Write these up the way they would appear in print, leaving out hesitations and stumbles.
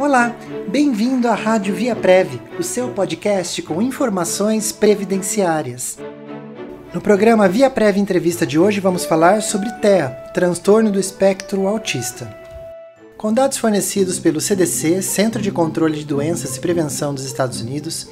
Olá, bem-vindo à Rádio ViaPrev, o seu podcast com informações previdenciárias. No programa ViaPrev Entrevista de hoje vamos falar sobre TEA, transtorno do espectro autista. Com dados fornecidos pelo CDC, Centro de Controle de Doenças e Prevenção dos Estados Unidos,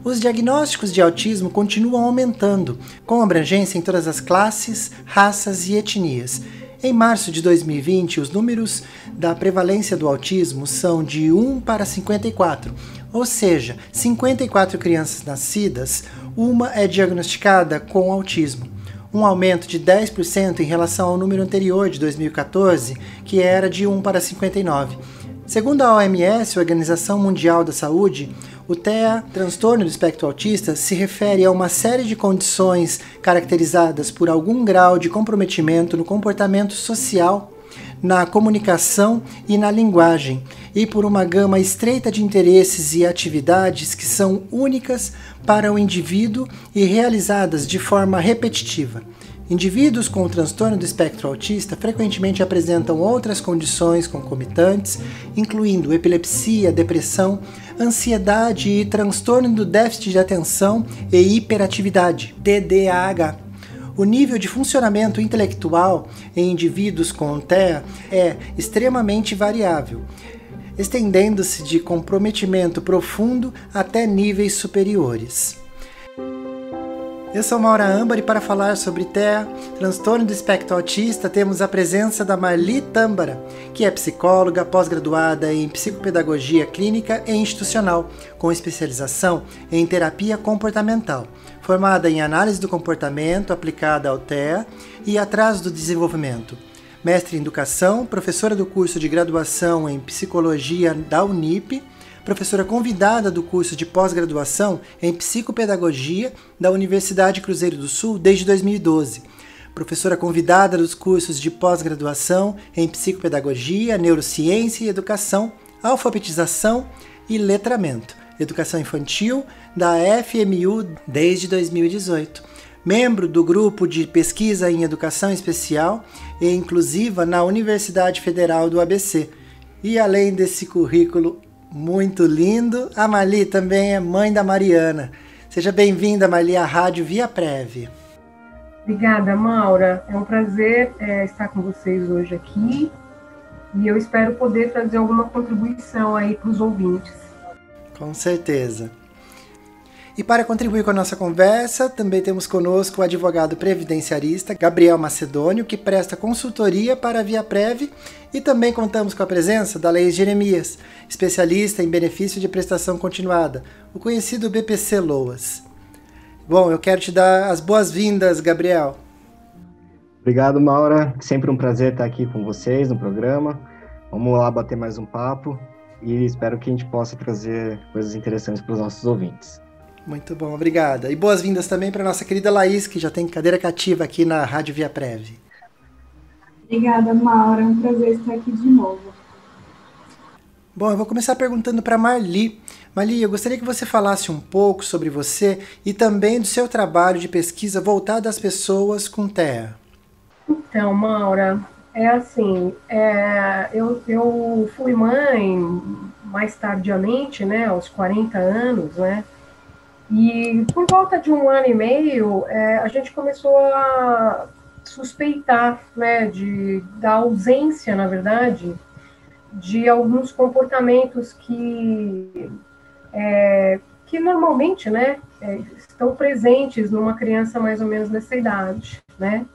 os diagnósticos de autismo continuam aumentando, com abrangência em todas as classes, raças e etnias. Em março de 2020, os números da prevalência do autismo são de 1 para 54, ou seja, 54 crianças nascidas, uma é diagnosticada com autismo. Um aumento de 10% em relação ao número anterior de 2014, que era de 1 para 59. Segundo a OMS, Organização Mundial da Saúde, o TEA, transtorno do espectro autista, se refere a uma série de condições caracterizadas por algum grau de comprometimento no comportamento social, na comunicação e na linguagem, e por uma gama estreita de interesses e atividades que são únicas para o indivíduo e realizadas de forma repetitiva. Indivíduos com o transtorno do espectro autista frequentemente apresentam outras condições concomitantes, incluindo epilepsia, depressão, ansiedade e transtorno do déficit de atenção e hiperatividade, TDAH. O nível de funcionamento intelectual em indivíduos com TEA é extremamente variável, estendendo-se de comprometimento profundo até níveis superiores. Eu sou Maura Âmbar e para falar sobre TEA, transtorno do espectro autista, temos a presença da Marli Tâmbara, que é psicóloga, pós-graduada em psicopedagogia clínica e institucional, com especialização em terapia comportamental, formada em análise do comportamento aplicada ao TEA e atraso do desenvolvimento. Mestre em educação, professora do curso de graduação em psicologia da Unip, professora convidada do curso de pós-graduação em psicopedagogia da Universidade Cruzeiro do Sul desde 2012. Professora convidada dos cursos de pós-graduação em psicopedagogia, neurociência e educação, alfabetização e letramento, educação infantil da FMU desde 2018. Membro do grupo de pesquisa em educação especial e inclusiva na Universidade Federal do ABC. E além desse currículo muito lindo, a Marli também é mãe da Mariana. Seja bem-vinda, Marli, à Rádio ViaPrev. Obrigada, Maura. É um prazer estar com vocês hoje aqui e eu espero poder trazer alguma contribuição aí para os ouvintes. Com certeza. E para contribuir com a nossa conversa, também temos conosco o advogado previdenciarista Gabriel Macedônio, que presta consultoria para a ViaPrev, e também contamos com a presença da Laís Jeremias, especialista em benefício de prestação continuada, o conhecido BPC Loas. Bom, eu quero te dar as boas-vindas, Gabriel. Obrigado, Maura. Sempre um prazer estar aqui com vocês no programa. Vamos lá bater mais um papo e espero que a gente possa trazer coisas interessantes para os nossos ouvintes. Muito bom, obrigada. E boas-vindas também para a nossa querida Laís, que já tem cadeira cativa aqui na Rádio ViaPrev. Obrigada, Maura. É um prazer estar aqui de novo. Bom, eu vou começar perguntando para Marli. Marli, eu gostaria que você falasse um pouco sobre você e também do seu trabalho de pesquisa voltado às pessoas com TEA. Então, Maura, eu fui mãe mais tardiamente, né, aos 40 anos, né, e por volta de 1 ano e meio, a gente começou a suspeitar, né, da ausência, na verdade, de alguns comportamentos que normalmente, né, estão presentes numa criança mais ou menos dessa idade, né.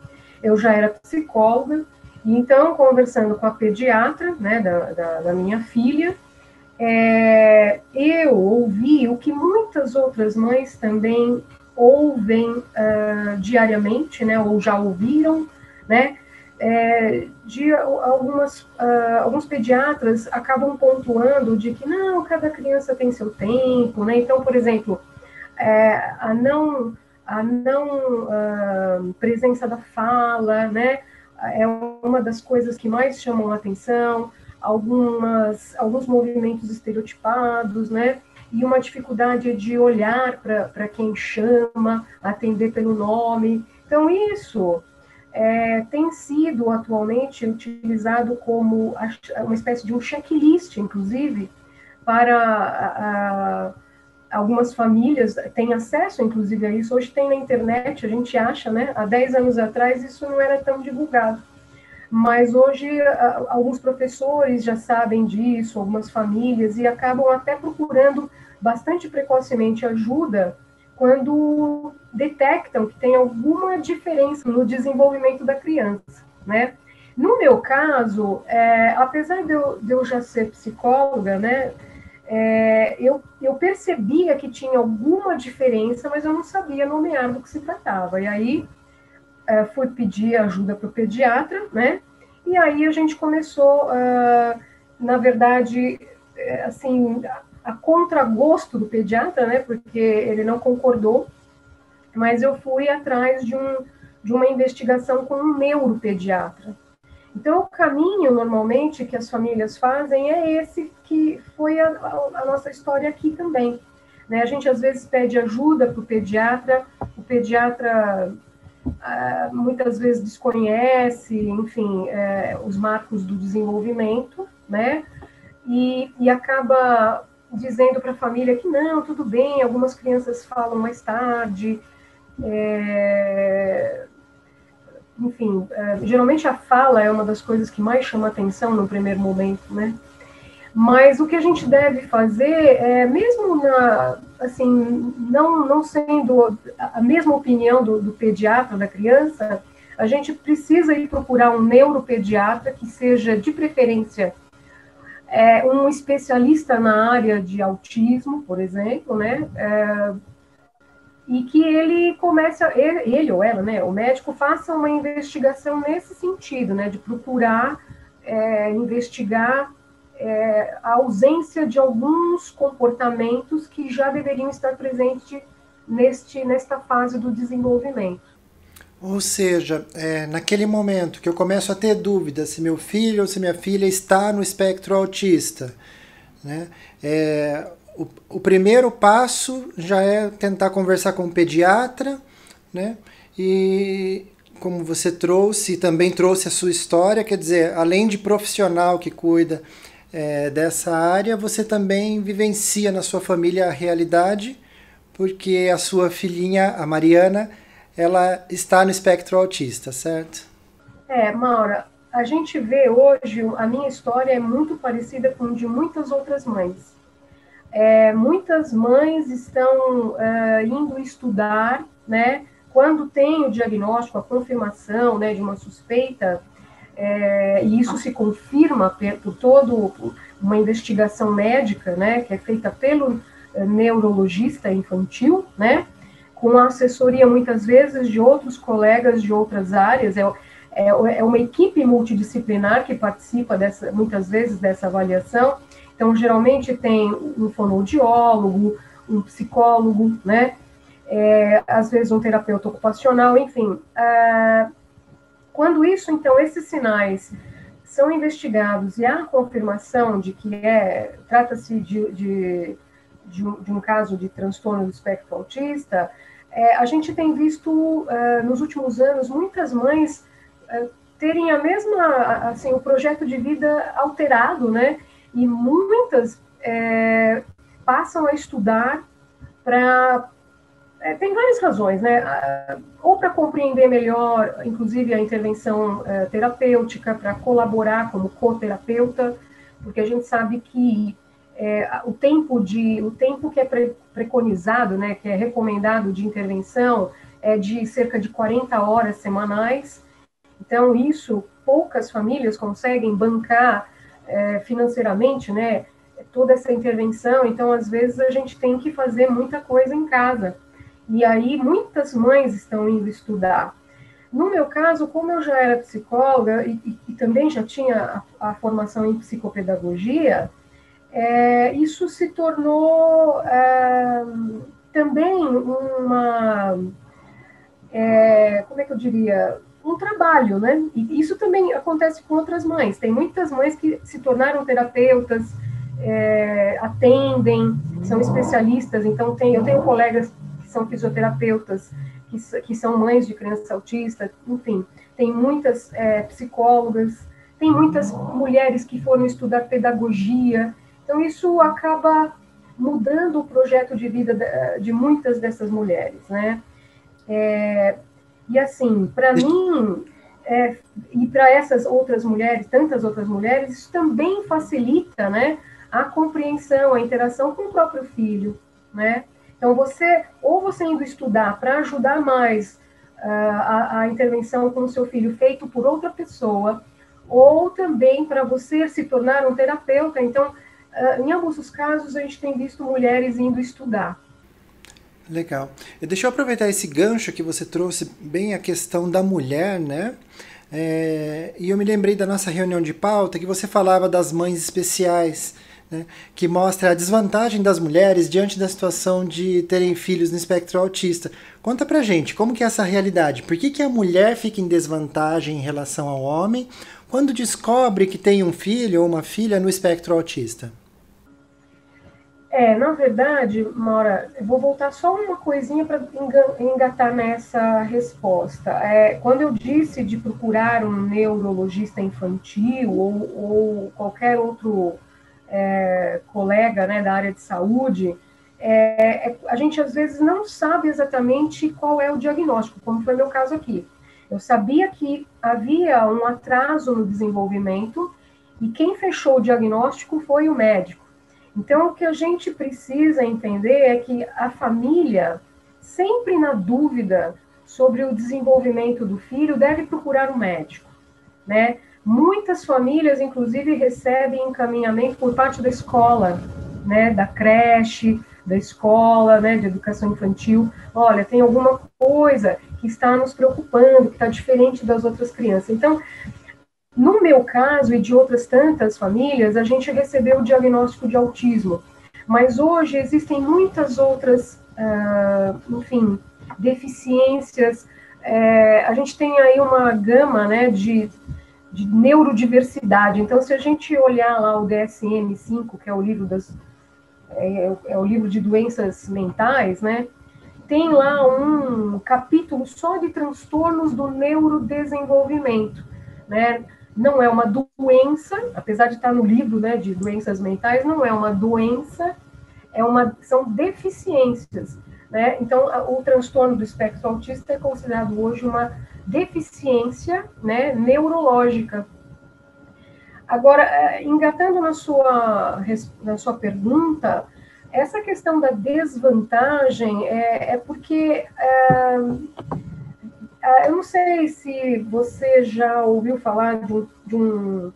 Eu já era psicóloga, e então, conversando com a pediatra, né, da minha filha, eu ouvi o que muitas outras mães também ouvem diariamente, né, ou já ouviram, né, alguns pediatras acabam pontuando de que não, cada criança tem seu tempo, né, então, por exemplo, a não presença da fala, né, é uma das coisas que mais chamam a atenção, alguns movimentos estereotipados, né, e uma dificuldade de olhar para quem chama, atender pelo nome. Então, isso tem sido atualmente utilizado como uma espécie de um checklist, inclusive, para algumas famílias, têm acesso, inclusive, a isso. Hoje tem na internet, a gente acha, né? Há 10 anos atrás isso não era tão divulgado. Mas hoje alguns professores já sabem disso, algumas famílias, e acabam até procurando bastante precocemente ajuda quando detectam que tem alguma diferença no desenvolvimento da criança, né? No meu caso, apesar de eu já ser psicóloga, né, eu percebia que tinha alguma diferença, mas eu não sabia nomear do que se tratava. E aí fui pedir ajuda para o pediatra, né? E aí a gente começou, na verdade, assim, a contragosto do pediatra, né? Porque ele não concordou, mas eu fui atrás de uma investigação com um neuropediatra. Então, o caminho, normalmente, que as famílias fazem é esse que foi a nossa história aqui também. Né? A gente, às vezes, pede ajuda para o pediatra muitas vezes desconhece, enfim, os marcos do desenvolvimento, né? E acaba dizendo para a família que não, tudo bem, algumas crianças falam mais tarde, enfim, geralmente a fala é uma das coisas que mais chama atenção no primeiro momento, né? Mas o que a gente deve fazer, mesmo assim, não sendo a mesma opinião do pediatra da criança, a gente precisa ir procurar um neuropediatra que seja, de preferência, um especialista na área de autismo, por exemplo, né? E que ele comece, ele ou ela, né, o médico, faça uma investigação nesse sentido, né, de procurar investigar a ausência de alguns comportamentos que já deveriam estar presentes nesta fase do desenvolvimento. Ou seja, naquele momento que eu começo a ter dúvida se meu filho ou se minha filha está no espectro autista, né, o primeiro passo já é tentar conversar com o pediatra, né, e como você trouxe, também trouxe a sua história, quer dizer, além de profissional que cuida dessa área, você também vivencia na sua família a realidade, porque a sua filhinha, a Mariana, ela está no espectro autista, certo? Maura, a gente vê hoje, a minha história é muito parecida com a de muitas outras mães. Muitas mães estão indo estudar, né, quando tem o diagnóstico, a confirmação, né, de uma suspeita, e isso se confirma por uma investigação médica, né, que é feita pelo neurologista infantil, né, com a assessoria, muitas vezes, de outros colegas de outras áreas. É uma equipe multidisciplinar que participa, muitas vezes, dessa avaliação. Então, geralmente, tem um fonoaudiólogo, um psicólogo, né, às vezes um terapeuta ocupacional, enfim. Quando isso, então, esses sinais são investigados e há a confirmação de que trata-se de um caso de transtorno do espectro autista, a gente tem visto, nos últimos anos, muitas mães terem a mesma, assim, o projeto de vida alterado, né? E muitas passam a estudar para... tem várias razões, né? Ou para compreender melhor, inclusive, a intervenção terapêutica, para colaborar como coterapeuta, porque a gente sabe que o tempo que é preconizado, né, que é recomendado de intervenção, é de cerca de 40 horas semanais. Então, isso, poucas famílias conseguem bancar financeiramente, né, toda essa intervenção. Então, às vezes, a gente tem que fazer muita coisa em casa. E aí, muitas mães estão indo estudar. No meu caso, como eu já era psicóloga e também já tinha a formação em psicopedagogia, isso se tornou também como é que eu diria, um trabalho, né? E isso também acontece com outras mães. Tem muitas mães que se tornaram terapeutas, atendem, são especialistas. Então, eu tenho colegas que são fisioterapeutas, que são mães de criança autista, enfim. Tem muitas psicólogas, tem muitas mulheres que foram estudar pedagogia. Então, isso acaba mudando o projeto de vida de muitas dessas mulheres, né? E assim, para mim, e para essas outras mulheres, tantas outras mulheres, isso também facilita, né, a compreensão, a interação com o próprio filho, né? Então, você indo estudar para ajudar mais a intervenção com o seu filho feito por outra pessoa, ou também para você se tornar um terapeuta. Então, em ambos os casos, a gente tem visto mulheres indo estudar. Legal. Deixa eu aproveitar esse gancho que você trouxe, bem a questão da mulher, né? E eu me lembrei da nossa reunião de pauta que você falava das mães especiais, né? Que mostra a desvantagem das mulheres diante da situação de terem filhos no espectro autista. Conta pra gente, como que é essa realidade? Por que a mulher fica em desvantagem em relação ao homem quando descobre que tem um filho ou uma filha no espectro autista? Na verdade, Maura, eu vou voltar só uma coisinha para engatar nessa resposta. Quando eu disse de procurar um neurologista infantil ou qualquer outro colega, né, da área de saúde, a gente às vezes não sabe exatamente qual é o diagnóstico, como foi meu caso aqui. Eu sabia que havia um atraso no desenvolvimento e quem fechou o diagnóstico foi o médico. Então, o que a gente precisa entender é que a família, sempre na dúvida sobre o desenvolvimento do filho, deve procurar um médico, né? Muitas famílias, inclusive, recebem encaminhamento por parte da escola, né? Da creche, da escola, né? De educação infantil. Olha, tem alguma coisa que está nos preocupando, que está diferente das outras crianças. Então, no meu caso e de outras tantas famílias, a gente recebeu o diagnóstico de autismo, mas hoje existem muitas outras, enfim, deficiências. A gente tem aí uma gama, né, de neurodiversidade. Então, se a gente olhar lá o DSM-5, que é o livro o livro de doenças mentais, né, tem lá um capítulo só de transtornos do neurodesenvolvimento, né? Não é uma doença, apesar de estar no livro, né, de doenças mentais, não é uma doença, são deficiências, né? Então, o transtorno do espectro autista é considerado hoje uma deficiência, né, neurológica. Agora, engatando na sua pergunta, essa questão da desvantagem é porque... eu não sei se você já ouviu falar de um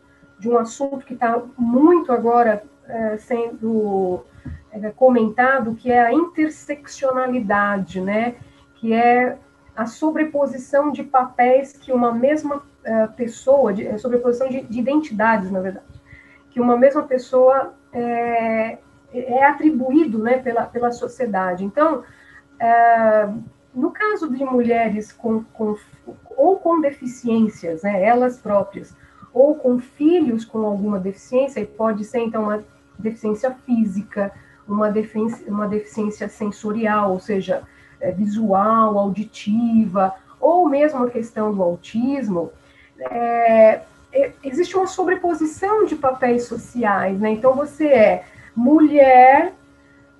assunto que está muito agora sendo comentado, que é a interseccionalidade, né? Que é a sobreposição de papéis que uma mesma pessoa, sobreposição de identidades, na verdade, que uma mesma pessoa é atribuído, né, pela sociedade. Então, no caso de mulheres ou com deficiências, né, elas próprias, ou com filhos com alguma deficiência, e pode ser, então, uma deficiência física, uma deficiência sensorial, ou seja, visual, auditiva, ou mesmo a questão do autismo, existe uma sobreposição de papéis sociais, né? Então, você é mulher,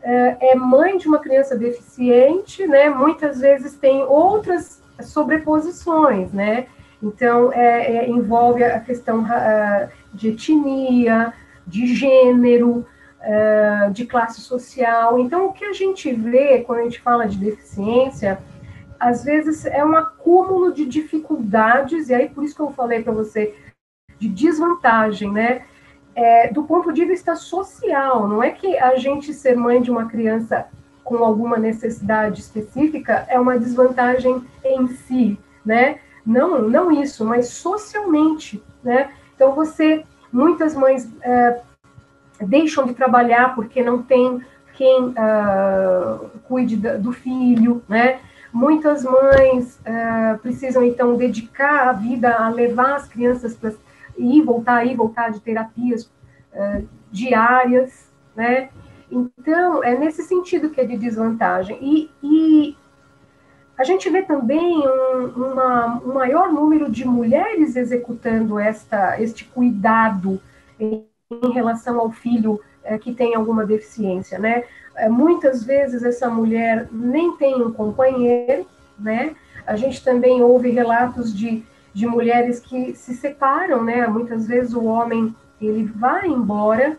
é mãe de uma criança deficiente, né? Muitas vezes tem outras sobreposições, né? Então, envolve a questão de etnia, de gênero, de classe social. Então, o que a gente vê quando a gente fala de deficiência, às vezes é um acúmulo de dificuldades, e aí por isso que eu falei para você de desvantagem, né? Do ponto de vista social, não é que a gente ser mãe de uma criança com alguma necessidade específica é uma desvantagem em si, né? Não isso, mas socialmente, né? Então, muitas mães deixam de trabalhar porque não tem quem cuide do filho, né? Muitas mães precisam, então, dedicar a vida a levar as crianças para ir voltar de terapias diárias, né? Então, é nesse sentido que é de desvantagem. E a gente vê também um maior número de mulheres executando este cuidado em relação ao filho que tem alguma deficiência, né? Muitas vezes essa mulher nem tem um companheiro, né? A gente também ouve relatos de mulheres que se separam, né? Muitas vezes o homem ele vai embora,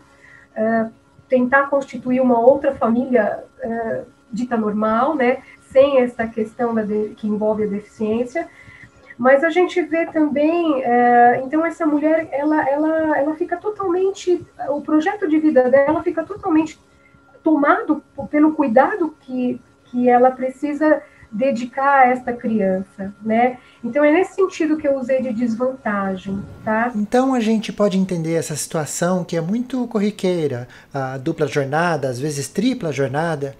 tentar constituir uma outra família dita normal, né? Sem essa questão que envolve a deficiência. Mas a gente vê também, então essa mulher, ela fica totalmente, o projeto de vida dela fica totalmente tomado pelo cuidado que ela precisa dedicar a esta criança, né? Então é nesse sentido que eu usei de desvantagem, tá? Então a gente pode entender essa situação que é muito corriqueira, a dupla jornada, às vezes tripla jornada.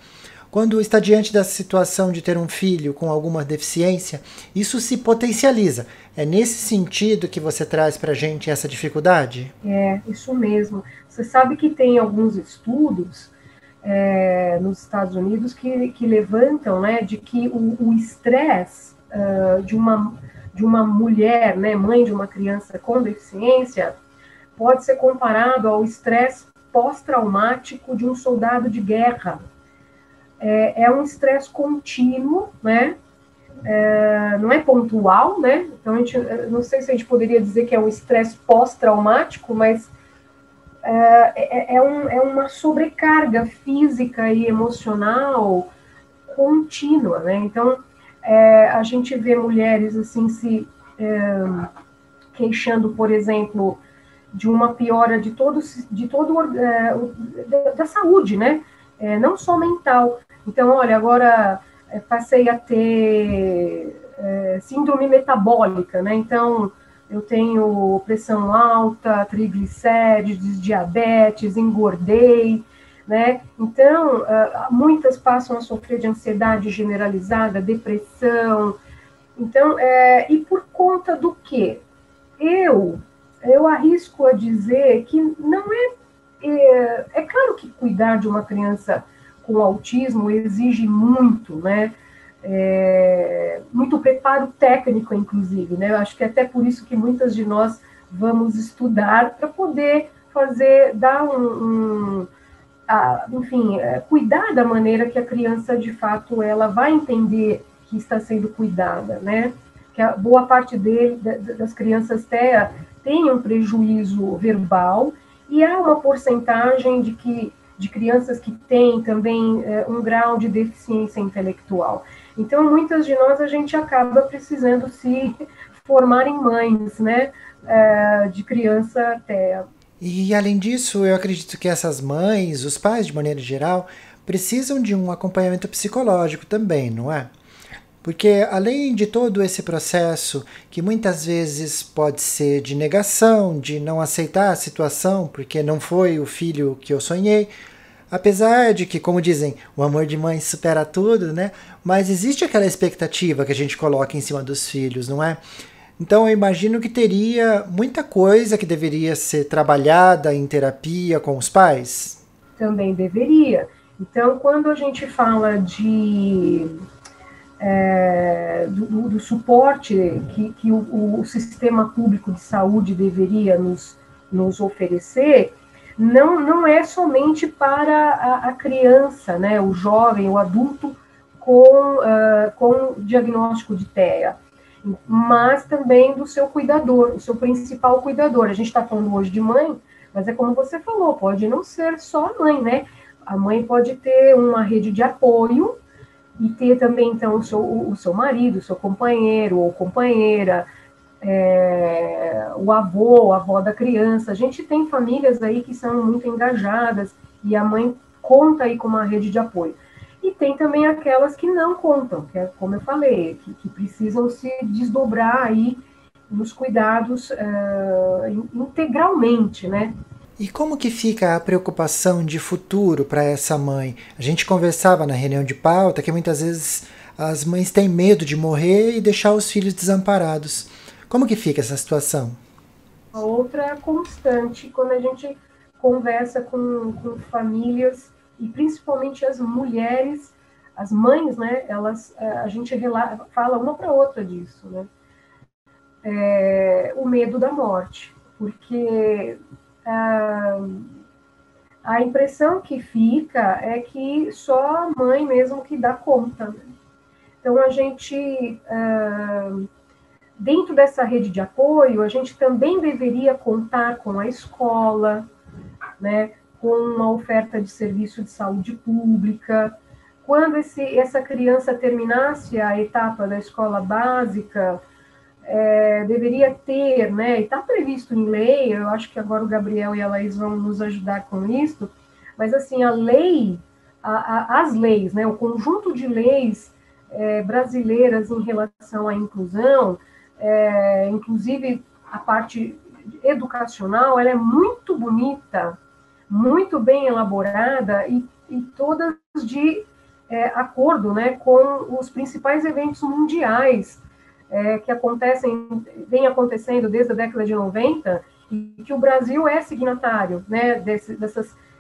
Quando está diante da situação de ter um filho com alguma deficiência, isso se potencializa. É nesse sentido que você traz para a gente essa dificuldade? É, isso mesmo. Você sabe que tem alguns estudos nos Estados Unidos que levantam, né, de que o estresse de uma mulher, né, mãe de uma criança com deficiência, pode ser comparado ao estresse pós-traumático de um soldado de guerra. É um estresse contínuo, né? Não é pontual, né? Então, não sei se a gente poderia dizer que é um estresse pós-traumático, mas é uma sobrecarga física e emocional contínua, né? Então, a gente vê mulheres assim queixando, por exemplo, de uma piora de todo da saúde, né? Não só mental. Então, olha, agora passei a ter síndrome metabólica, né? Então, eu tenho pressão alta, triglicérides, diabetes, engordei, né? Então, muitas passam a sofrer de ansiedade generalizada, depressão. Então, e por conta do quê? Eu arrisco a dizer que não é claro que cuidar de uma criança com autismo exige muito, né? Muito preparo técnico, inclusive, né? Eu acho que é até por isso que muitas de nós vamos estudar para poder dar enfim, cuidar da maneira que a criança, de fato, ela vai entender que está sendo cuidada, né? Que a boa parte das crianças TEA tem um prejuízo verbal e há uma porcentagem de crianças que têm também um grau de deficiência intelectual. Então, muitas de nós, a gente acaba precisando se formar em mães, né, de criança TEA. E, além disso, eu acredito que essas mães, os pais, de maneira geral, precisam de um acompanhamento psicológico também, não é? Porque, além de todo esse processo, que muitas vezes pode ser de negação, de não aceitar a situação, porque não foi o filho que eu sonhei, apesar de que, como dizem, o amor de mãe supera tudo, né? Mas existe aquela expectativa que a gente coloca em cima dos filhos, não é? Então eu imagino que teria muita coisa que deveria ser trabalhada em terapia com os pais. Também deveria. Então, quando a gente fala do suporte que o sistema público de saúde deveria nos oferecer, não é somente para a criança, né, o jovem, o adulto com diagnóstico de TEA, mas também do seu cuidador, o seu principal cuidador. A gente está falando hoje de mãe, mas é como você falou, pode não ser só a mãe, né? A mãe pode ter uma rede de apoio e ter também, então, o seu marido, o seu companheiro ou companheira, o avô, a avó da criança. A gente tem famílias aí que são muito engajadas e a mãe conta aí com uma rede de apoio. E tem também aquelas que não contam, que é como eu falei, que precisam se desdobrar aí nos cuidados integralmente, né? E como que fica a preocupação de futuro para essa mãe? A gente conversava na reunião de pauta que muitas vezes as mães têm medo de morrer e deixar os filhos desamparados. Como que fica essa situação? A outra constante, quando a gente conversa com famílias, e principalmente as mulheres, as mães, né, a gente fala uma para outra disso, né? O medo da morte, porque a impressão que fica é que só a mãe mesmo que dá conta, né? Então, a gente, dentro dessa rede de apoio, a gente também deveria contar com a escola, né, com uma oferta de serviço de saúde pública. Quando essa criança terminasse a etapa da escola básica, deveria ter, né, e está previsto em lei, eu acho que agora o Gabriel e a Laís vão nos ajudar com isso, mas assim, a lei, as leis, né, o conjunto de leis brasileiras em relação à inclusão, inclusive a parte educacional, ela é muito bonita, muito bem elaborada e todas de acordo, né, com os principais eventos mundiais que vem acontecendo desde a década de 90 e que o Brasil é signatário, né,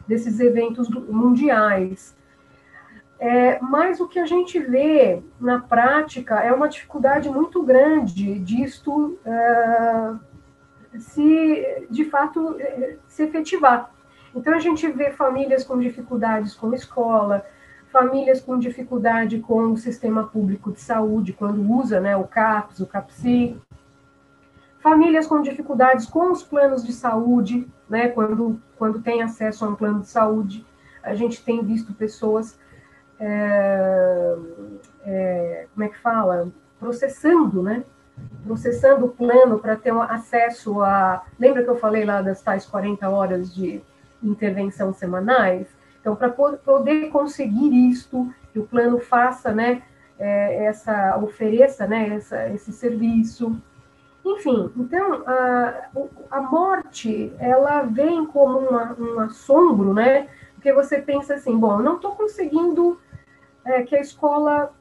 desses eventos mundiais. Mas o que a gente vê na prática é uma dificuldade muito grande disto de fato, se efetivar. Então, a gente vê famílias com dificuldades com escola, famílias com dificuldade com o sistema público de saúde, quando usa, né, o CAPS, o CAPSI, famílias com dificuldades com os planos de saúde, né, quando tem acesso a um plano de saúde. A gente tem visto pessoas, como é que fala? Processando, né? Processando o plano para ter um acesso a... Lembra que eu falei lá das tais 40 horas de intervenção semanais? Então, para poder conseguir isto, que o plano faça, né, ofereça, né, esse serviço. Enfim, então, a morte, ela vem como um assombro, né, porque você pensa assim, bom, eu não estou conseguindo que a escola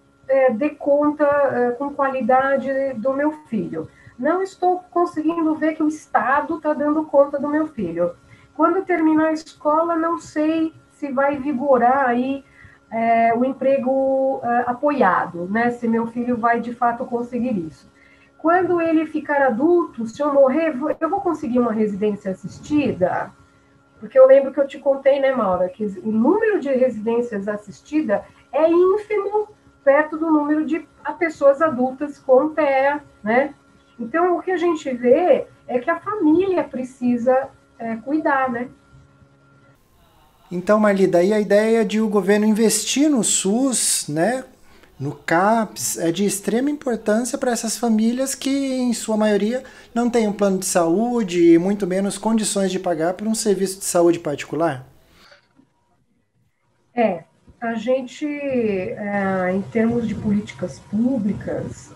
dê conta com qualidade do meu filho. Não estou conseguindo ver que o Estado está dando conta do meu filho. Quando terminar a escola, não sei se vai vigorar aí o emprego apoiado, né? Se meu filho vai de fato conseguir isso. Quando ele ficar adulto, se eu morrer, eu vou conseguir uma residência assistida? Porque eu lembro que eu te contei, né, Maura, que o número de residências assistidas é ínfimo perto do número de pessoas adultas com TEA, né? Então, o que a gente vê é que a família precisa cuidar, né? Então, Marli, daí a ideia de o governo investir no SUS, né, no CAPS, é de extrema importância para essas famílias que, em sua maioria, não têm um plano de saúde e muito menos condições de pagar por um serviço de saúde particular? A gente, em termos de políticas públicas,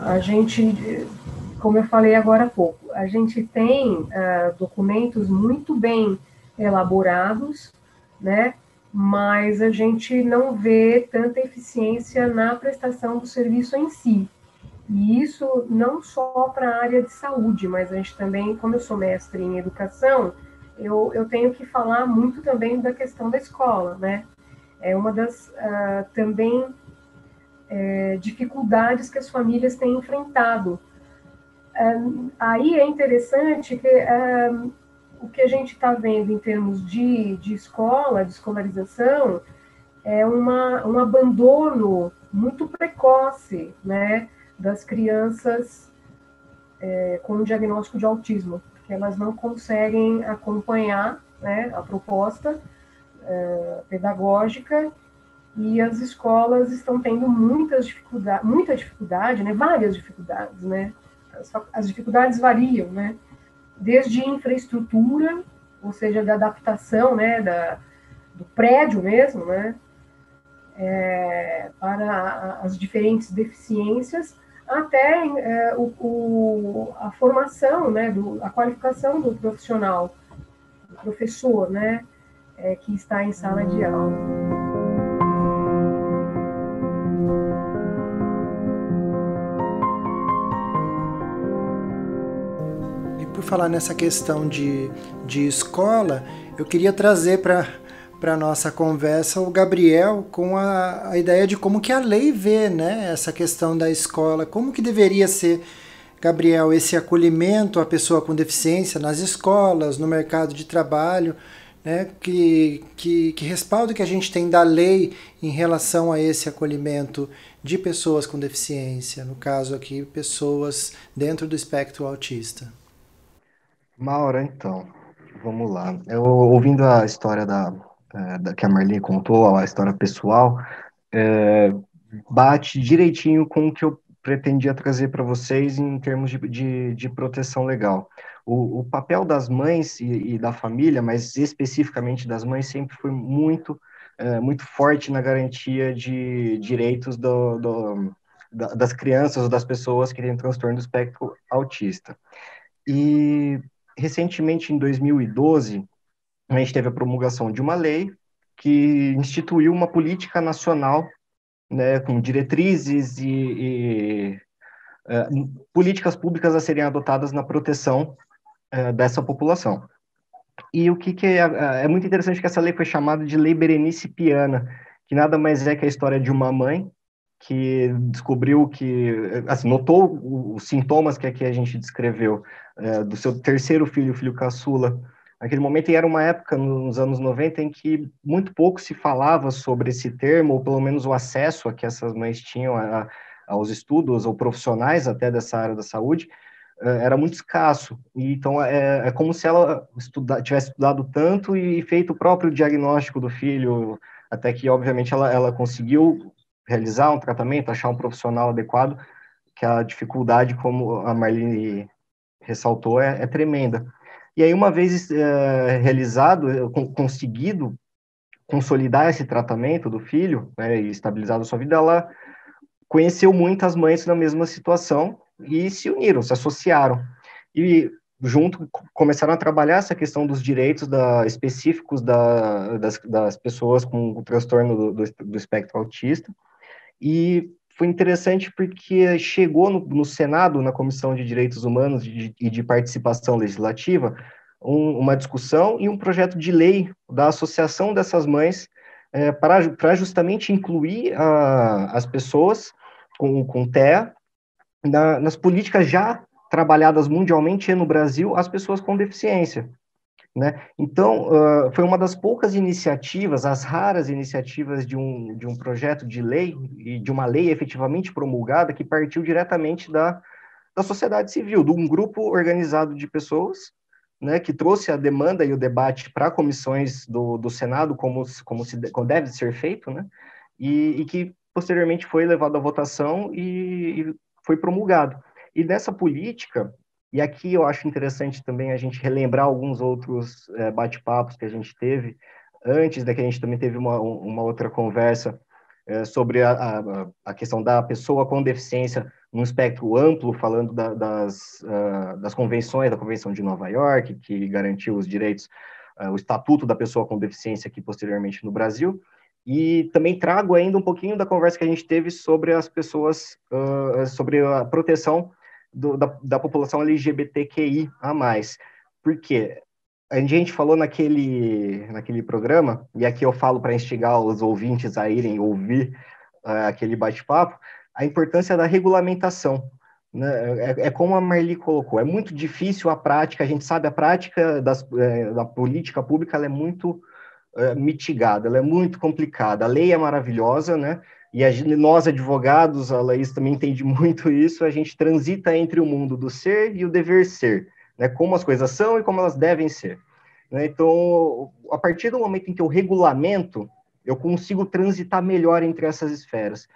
a gente, como eu falei agora há pouco, a gente tem documentos muito bem elaborados, né? Mas a gente não vê tanta eficiência na prestação do serviço em si. E isso não só para a área de saúde, mas a gente também, como eu sou mestre em educação, eu tenho que falar muito também da questão da escola, né? É uma das também dificuldades que as famílias têm enfrentado. Aí é interessante que o que a gente está vendo em termos de escola, de escolarização, é um abandono muito precoce, né, das crianças com diagnóstico de autismo, porque elas não conseguem acompanhar, né, a proposta pedagógica, e as escolas estão tendo muita dificuldade, né, várias dificuldades, né, as dificuldades variam, né, desde infraestrutura, ou seja, da adaptação, né, do prédio mesmo, né, para as diferentes deficiências, até a formação, né, a qualificação do profissional, do professor, né, que está em sala de aula. Por falar nessa questão de escola, eu queria trazer para a nossa conversa o Gabriel com a ideia de como que a lei vê, né, essa questão da escola, como que deveria ser, Gabriel, esse acolhimento à pessoa com deficiência nas escolas, no mercado de trabalho, né? Que respaldo que a gente tem da lei em relação a esse acolhimento de pessoas com deficiência, no caso aqui, pessoas dentro do espectro autista? Maura, então, vamos lá. Eu, ouvindo a história que a Marli contou, a história pessoal, é, bate direitinho com o que eu pretendia trazer para vocês em termos de proteção legal. O papel das mães e da família, mas especificamente das mães, sempre foi muito forte na garantia de direitos das crianças ou das pessoas que têm transtorno do espectro autista. E, recentemente, em 2012, a gente teve a promulgação de uma lei que instituiu uma política nacional, né, com diretrizes e políticas públicas a serem adotadas na proteção dessa população. E o que é muito interessante que essa lei foi chamada de Lei Berenice Piana, que nada mais é que a história de uma mãe que descobriu que, assim, notou os sintomas que aqui a gente descreveu, do seu terceiro filho, o filho caçula, naquele momento, e era uma época, nos anos 90, em que muito pouco se falava sobre esse termo, ou pelo menos o acesso a que essas mães tinham aos estudos, ou profissionais até dessa área da saúde, era muito escasso. E, então, é como se ela tivesse estudado tanto e feito o próprio diagnóstico do filho, até que, obviamente, ela conseguiu realizar um tratamento, achar um profissional adequado, que a dificuldade, como a Marlene ressaltou, é tremenda. E aí, uma vez realizado, conseguido consolidar esse tratamento do filho, né, e estabilizado a sua vida, ela conheceu muitas mães na mesma situação e se uniram, se associaram. E junto começaram a trabalhar essa questão dos direitos específicos das pessoas com o transtorno do espectro autista. E foi interessante porque chegou no Senado, na Comissão de Direitos Humanos e de Participação Legislativa, uma discussão e um projeto de lei da associação dessas mães para justamente incluir as pessoas com TEA nas políticas já trabalhadas mundialmente e no Brasil, as pessoas com deficiência. Né? Então, foi uma das poucas iniciativas, as raras iniciativas de um projeto de lei e de uma lei efetivamente promulgada que partiu diretamente da sociedade civil, de um grupo organizado de pessoas, né, que trouxe a demanda e o debate para comissões do Senado, como deve ser feito, né, e que posteriormente foi levado à votação e foi promulgado. E nessa política, e aqui eu acho interessante também a gente relembrar alguns outros bate-papos que a gente teve antes, que a gente também teve uma outra conversa sobre a questão da pessoa com deficiência num espectro amplo, falando das convenções, da Convenção de Nova York, que garantiu os direitos, o Estatuto da Pessoa com Deficiência aqui posteriormente no Brasil, e também trago ainda um pouquinho da conversa que a gente teve sobre as pessoas, sobre a proteção da população LGBTQI a mais. Por quê? A gente falou naquele programa, e aqui eu falo para instigar os ouvintes a irem ouvir aquele bate-papo, a importância da regulamentação. Né? É como a Marli colocou, é muito difícil a prática, a gente sabe, a prática da política pública ela é muito mitigada, ela é muito complicada. A lei é maravilhosa, né? E nós, advogados, a Laís também entende muito isso, a gente transita entre o mundo do ser e o dever ser, né? Como as coisas são e como elas devem ser. Né? Então, a partir do momento em que eu regulamento, eu consigo transitar melhor entre essas esferas.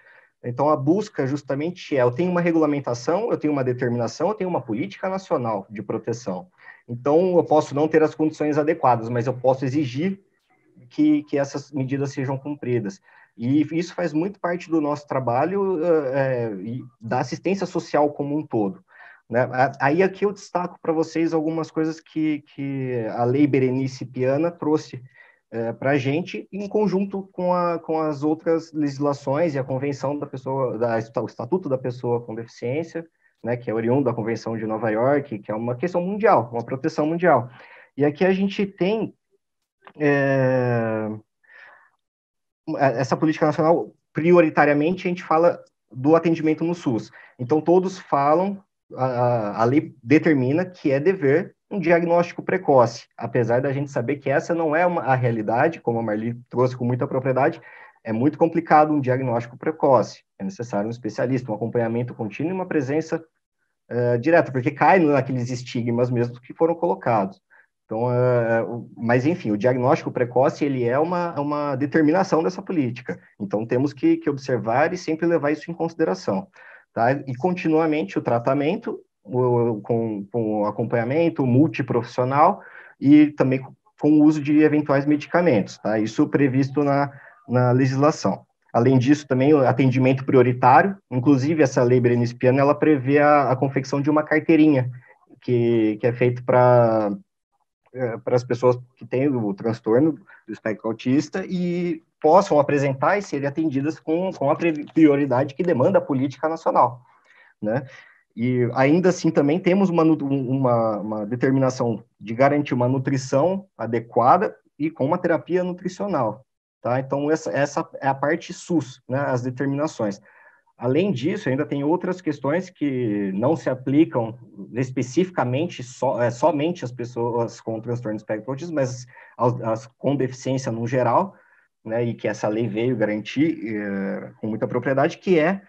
Então, a busca justamente eu tenho uma regulamentação, eu tenho uma determinação, eu tenho uma política nacional de proteção. Então, eu posso não ter as condições adequadas, mas eu posso exigir que essas medidas sejam cumpridas. E isso faz muito parte do nosso trabalho e da assistência social como um todo. Né? Aí aqui eu destaco para vocês algumas coisas que a Lei Berenice Piana trouxe para a gente, em conjunto com as outras legislações e a Convenção da Pessoa, o Estatuto da Pessoa com Deficiência, né, que é oriundo da Convenção de Nova York, que é uma questão mundial, uma proteção mundial. E aqui a gente tem essa política nacional, prioritariamente, a gente fala do atendimento no SUS. Então, todos falam, a lei determina que é dever um diagnóstico precoce, apesar da gente saber que essa não é a realidade, como a Marli trouxe com muita propriedade, é muito complicado um diagnóstico precoce, é necessário um especialista, um acompanhamento contínuo e uma presença direta, porque cai naqueles estigmas mesmo que foram colocados. Então, mas enfim, o diagnóstico precoce, ele é uma determinação dessa política, então temos que observar e sempre levar isso em consideração, tá? E continuamente o tratamento, com acompanhamento multiprofissional e também com o uso de eventuais medicamentos, tá? Isso previsto na legislação. Além disso, também o atendimento prioritário, inclusive essa lei Berenice-Piana, ela prevê a confecção de uma carteirinha, que é feito para as pessoas que têm o transtorno do espectro autista e possam apresentar e serem atendidas com a prioridade que demanda a política nacional, né? E ainda assim também temos uma determinação de garantir uma nutrição adequada e com uma terapia nutricional, tá? Então essa é a parte SUS, né, as determinações. Além disso, ainda tem outras questões que não se aplicam especificamente somente às pessoas com transtorno de espectro autista, mas as com deficiência no geral, né, e que essa lei veio garantir com muita propriedade, que é,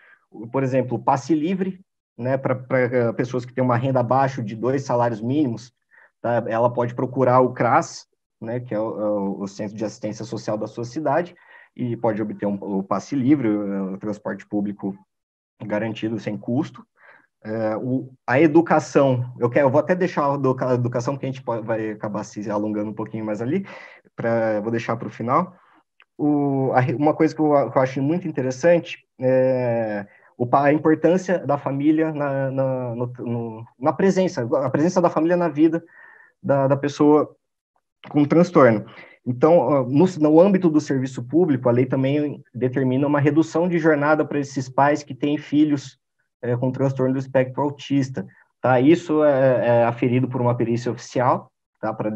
por exemplo, o passe livre, né, para pessoas que têm uma renda abaixo de 2 salários mínimos, tá? Ela pode procurar o CRAS, né, que é o Centro de Assistência Social da sua cidade, e pode obter o passe livre, o transporte público garantido sem custo. A educação, eu vou até deixar a educação, porque a gente vai acabar se alongando um pouquinho mais ali, vou deixar para o final. Uma coisa que eu acho muito interessante é a importância da família na presença, a presença da família na vida da pessoa com transtorno. Então, no âmbito do serviço público, a lei também determina uma redução de jornada para esses pais que têm filhos com transtorno do espectro autista. Tá? Isso é aferido por uma perícia oficial, tá? Para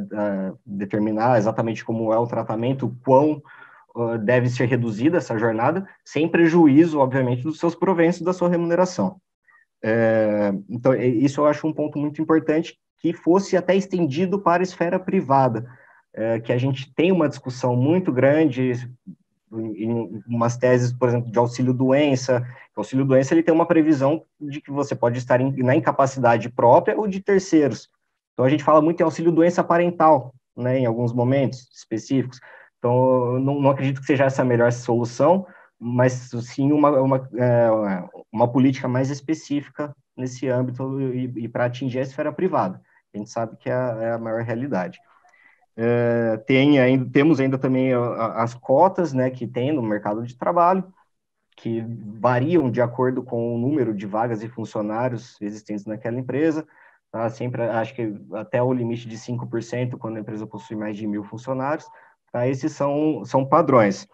determinar exatamente como é o tratamento, quão deve ser reduzida essa jornada, sem prejuízo, obviamente, dos seus proventos da sua remuneração. Então, isso eu acho um ponto muito importante, que fosse até estendido para a esfera privada, que a gente tem uma discussão muito grande em umas teses, por exemplo, de auxílio-doença. O auxílio-doença ele tem uma previsão de que você pode estar na incapacidade própria ou de terceiros. Então, a gente fala muito em auxílio-doença parental, né, em alguns momentos específicos. Então, eu não acredito que seja essa a melhor solução, mas sim uma política mais específica nesse âmbito e para atingir a esfera privada. A gente sabe que é a maior realidade. Temos ainda também as cotas, né, que tem no mercado de trabalho, que variam de acordo com o número de vagas e funcionários existentes naquela empresa, tá? Sempre, acho que até o limite de 5% quando a empresa possui mais de 1.000 funcionários, tá? Esses são padrões.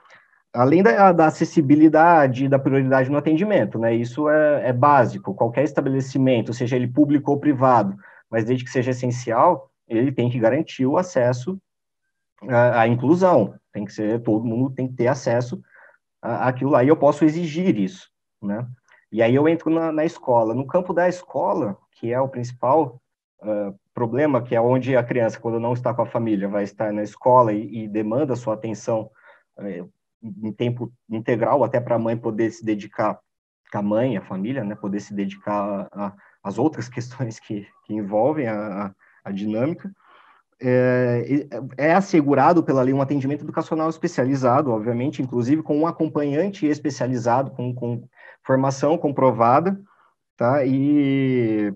Além da acessibilidade e da prioridade no atendimento, né? Isso é básico. Qualquer estabelecimento, seja ele público ou privado, mas desde que seja essencial, ele tem que garantir o acesso à inclusão. Tem que ser, todo mundo tem que ter acesso àquilo lá, e eu posso exigir isso, né? E aí eu entro na escola. No campo da escola, que é o principal problema, que é onde a criança, quando não está com a família, vai estar na escola e demanda sua atenção em tempo integral, até para a mãe poder se dedicar, a mãe, a família, né, poder se dedicar às outras questões que envolvem a dinâmica. É assegurado pela lei um atendimento educacional especializado, obviamente, inclusive com um acompanhante especializado, com formação comprovada, tá? E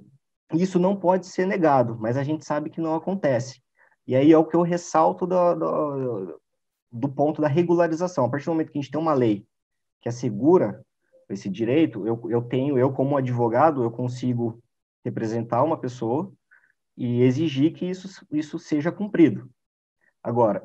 isso não pode ser negado, mas a gente sabe que não acontece. E aí é o que eu ressalto do ponto da regularização. A partir do momento que a gente tem uma lei que assegura esse direito, eu como advogado, eu consigo representar uma pessoa e exigir que isso seja cumprido. Agora,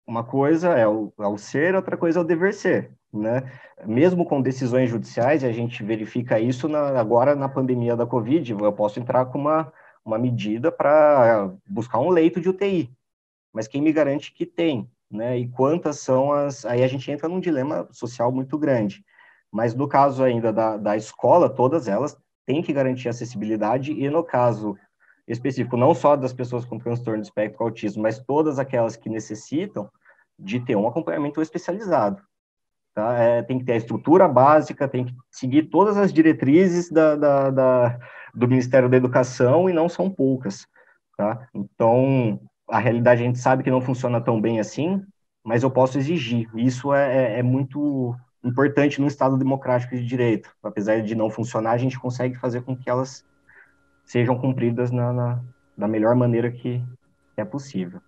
uma coisa é o ser, outra coisa é o dever ser, né? Mesmo com decisões judiciais, e a gente verifica isso agora na pandemia da Covid, eu posso entrar com uma medida para buscar um leito de UTI, mas quem me garante que tem, né? E quantas são aí a gente entra num dilema social muito grande. Mas no caso ainda da escola, todas elas têm que garantir acessibilidade, e no caso específico, não só das pessoas com transtorno de espectro autismo, mas todas aquelas que necessitam de ter um acompanhamento especializado. Tá? Tem que ter a estrutura básica, tem que seguir todas as diretrizes do Ministério da Educação, e não são poucas. Tá? Então, a realidade a gente sabe que não funciona tão bem assim, mas eu posso exigir. Isso é muito importante no Estado democrático de direito. Apesar de não funcionar, a gente consegue fazer com que elas sejam cumpridas da melhor maneira que é possível.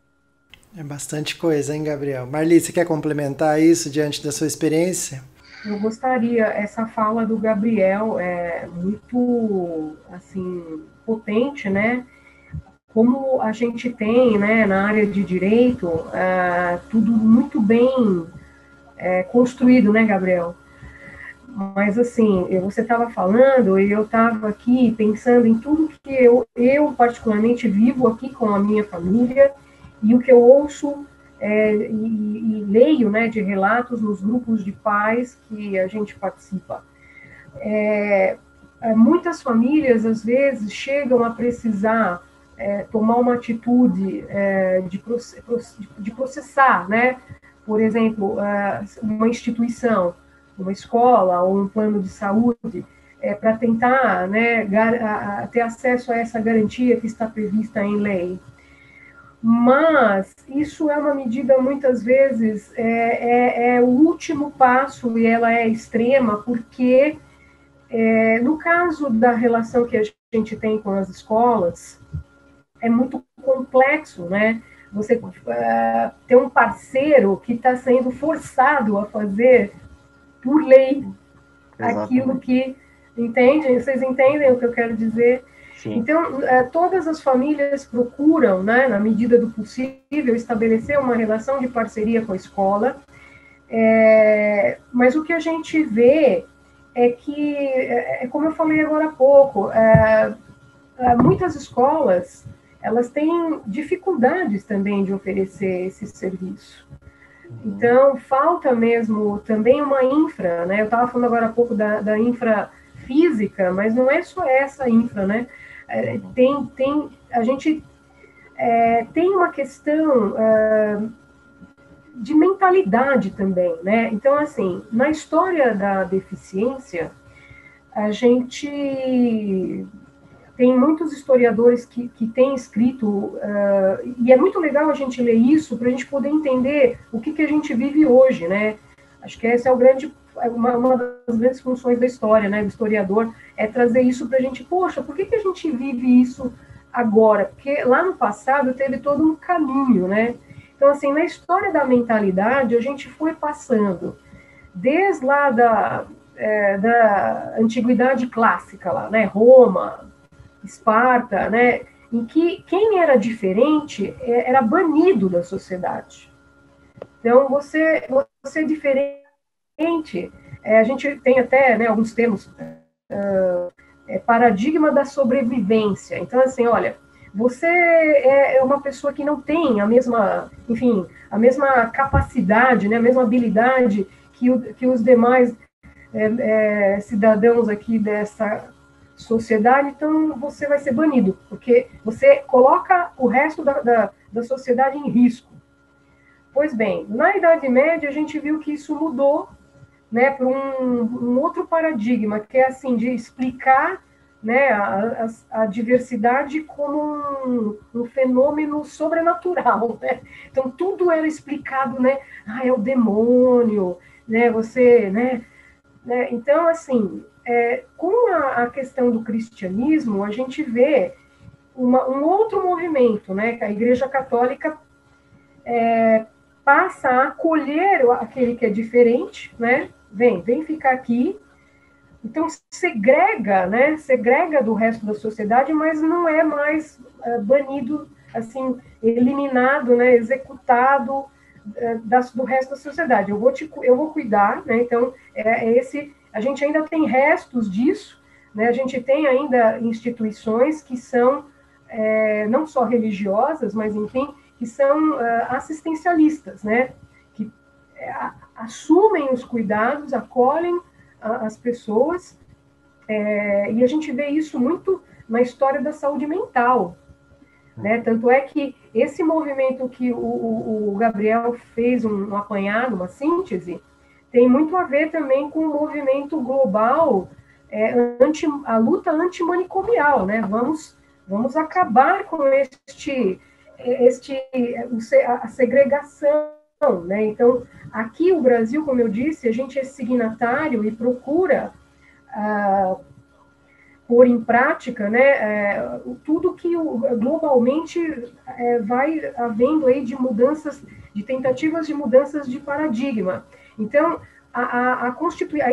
É bastante coisa, hein, Gabriel? Marli, você quer complementar isso diante da sua experiência? Eu gostaria, essa fala do Gabriel é muito, assim, potente, né? Como a gente tem, né, na área de direito, tudo muito bem construído, né, Gabriel? Mas, assim, você estava falando e eu estava aqui pensando em tudo que eu particularmente vivo aqui com a minha família, e o que eu ouço e leio, né, de relatos nos grupos de pais que a gente participa. Muitas famílias, às vezes, chegam a precisar tomar uma atitude de processar, né? Por exemplo, uma instituição, uma escola ou um plano de saúde, para tentar, né, ter acesso a essa garantia que está prevista em lei. Mas isso é uma medida, muitas vezes, é o último passo, e ela é extrema, porque, no caso da relação que a gente tem com as escolas, é muito complexo, né? Você ter um parceiro que está sendo forçado a fazer, por lei, aquilo que... Entende? Vocês entendem o que eu quero dizer? Sim. Então, todas as famílias procuram, né, na medida do possível, estabelecer uma relação de parceria com a escola, mas o que a gente vê é que, como eu falei agora há pouco, muitas escolas, elas têm dificuldades também de oferecer esse serviço. Então, falta mesmo também uma infra, né? Eu estava falando agora há pouco da infra física, mas não é só essa infra, né? A gente tem uma questão de mentalidade também, né? Então, assim, na história da deficiência, a gente tem muitos historiadores que têm escrito, e é muito legal a gente ler isso para a gente poder entender o que a gente vive hoje, né? Acho que essa é uma das grandes funções da história, né, do historiador, é trazer isso para a gente. Poxa, por que a gente vive isso agora? Porque lá no passado teve todo um caminho, né? Então, assim, na história da mentalidade, a gente foi passando desde lá da antiguidade clássica, lá, né, Roma, Esparta, né, em que quem era diferente era banido da sociedade. Então, você é diferente. A gente tem até, né, alguns termos, paradigma da sobrevivência. Então, assim, olha, você é uma pessoa que não tem a mesma, enfim, a mesma capacidade, né, a mesma habilidade que os demais cidadãos aqui dessa sociedade, então você vai ser banido, porque você coloca o resto da sociedade em risco. Pois bem, na Idade Média a gente viu que isso mudou, né, para um outro paradigma, que é assim, de explicar, né, a diversidade como um fenômeno sobrenatural, né? Então tudo era explicado, né? É o demônio, né? Você, né? Então, assim, com a questão do cristianismo, a gente vê um outro movimento, né? Que a Igreja Católica passa a acolher aquele que é diferente, né? Vem ficar aqui. Então, segrega, né? Segrega do resto da sociedade, mas não é mais banido, assim, eliminado, né? Executado do resto da sociedade. Eu vou cuidar, né? Então, a gente ainda tem restos disso, né? A gente tem ainda instituições que são não só religiosas, mas, enfim, que são assistencialistas, né? Que assumem os cuidados, acolhem as pessoas, e a gente vê isso muito na história da saúde mental, né? Tanto é que esse movimento que o Gabriel fez um apanhado, uma síntese, tem muito a ver também com o movimento global, a luta antimanicomial, né? Vamos acabar com a segregação, né? Então, aqui o Brasil, como eu disse, a gente é signatário e procura pôr em prática, né, tudo que globalmente vai havendo aí de mudanças, de tentativas de mudanças de paradigma. Então, a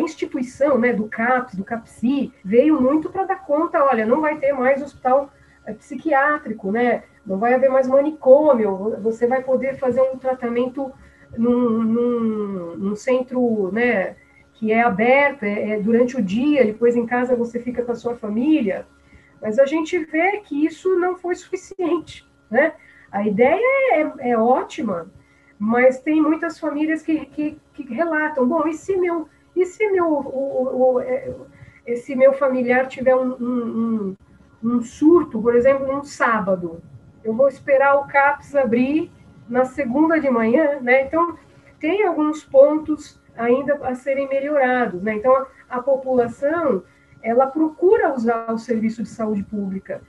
instituição, né, do CAPS, do CAPSI, veio muito para dar conta, olha, não vai ter mais hospital psiquiátrico, né, não vai haver mais manicômio, você vai poder fazer um tratamento num centro, né, que é aberto, durante o dia, depois em casa você fica com a sua família, mas a gente vê que isso não foi suficiente, né? A ideia é ótima, mas tem muitas famílias que relatam, bom, esse meu familiar tiver um surto, por exemplo, num sábado, eu vou esperar o CAPS abrir na segunda de manhã, né? Então, tem alguns pontos ainda a serem melhorados, né? Então, a população, ela procura usar o serviço de saúde pública.